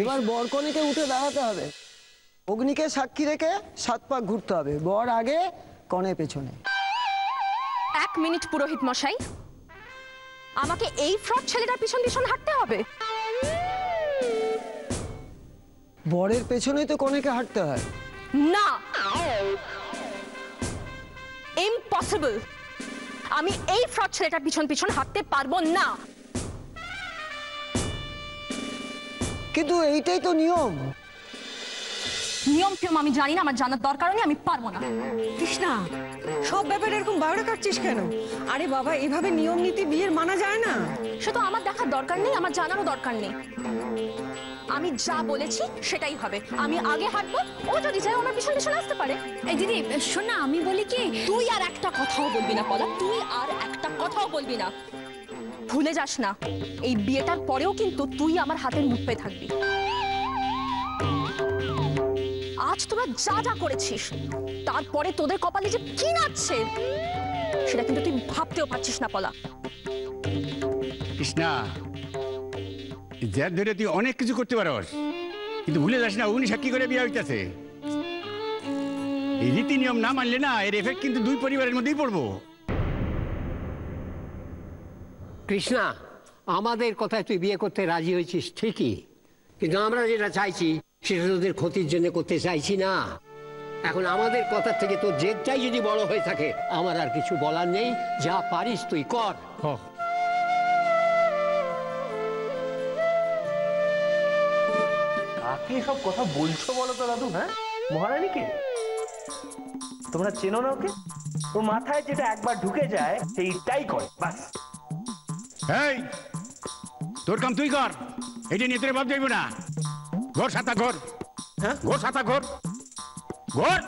এবার বর কনেকে উঠে দাঁড়াতে হবে, অগ্নিকে সাক্ষী রেখে 7 পাক ঘুরতে হবে, বর আগে কনে পেছনে। 1 মিনিট পুরোহিত মশাই, আমাকে এই ফ্রড ছেলেটার পিছন পিছন হাঁটতে হবে? বরের পেছনেই তো কনেকে হাঁটতে হয়। না, ইম্পসিবল। আমি এই ফ্রড ছেলেটার পিছন পিছন হাঁটতে পারবো না। কিন্তু এইটাই তো নিয়ম। নিয়ম টিয়ম আমি জানি না, আমার জানার দরকার নেই, আমি পারবো না। কৃষ্ণা, সব ব্যাপারে এরকম বায়োটা কাটছিস কেন? আরে বাবা, এভাবে নিয়ম নীতি বিয়ের মানা যায় না। সে তো আমার দেখার দরকার নেই, আমার জানারও দরকার নেই। আমি যা বলেছি সেটাই হবে। আমি আগে হাঁটবো, ও যদি চায় আমার পিছন পিছন আসতে পারে। এই দিদি শোন না, আমি বলি কি, তুই আর একটা কথাও বলবি না পলা, তুই আর একটা কথাও বলবি না। ভুলে যাস না, এই বিয়েটার পরেও কিন্তু তুই আমার হাতের মুঠোয় থাকবি। আজ তোরা যা যা করেছিস, তারপরে তোদের কপালে যে কি নাচছে সেটা কিন্তু তুই ভাবতেও পারছিস না পলা। কৃষ্ণা, যার ধরে তুই অনেক কিছু করতে পারস, কিন্তু ভুলে যাস না উনি সাক্ষী করে বিয়ে হইতেছে। এই রীতি নিয়ম না মানলে না এর এফেক্ট কিন্তু 2 পরিবারের মধ্যেই পড়বো। কৃষ্ণা, আমাদের কথায় তুই বিয়ে করতে রাজি হয়েছিস ঠিকই, কিন্তু আমরা যেটা চাইছি সেটা তোদের ক্ষতির জন্য করতে চাইছি না। এখন আমাদের কথা থেকে তোর জেদটাই যদি বড় হয়ে থাকে, আমার আর কিছু বলার নেই। যা পারিস তুই কর। কাকে সব কথা বলছো বলো তো দাদু? হ্যাঁ, মহারানীকে তোমরা চেনো না? ওকে, ওর মাথায় যেটা একবার ঢুকে যায় সেইটাই করে, বাস। এই, তোর কাম তুই কর, এটা নিয়ে তোর ভাব যাইব না। ঘর সাতা ঘর, হ্যাঁ ঘর সাতা ঘর, ঘর।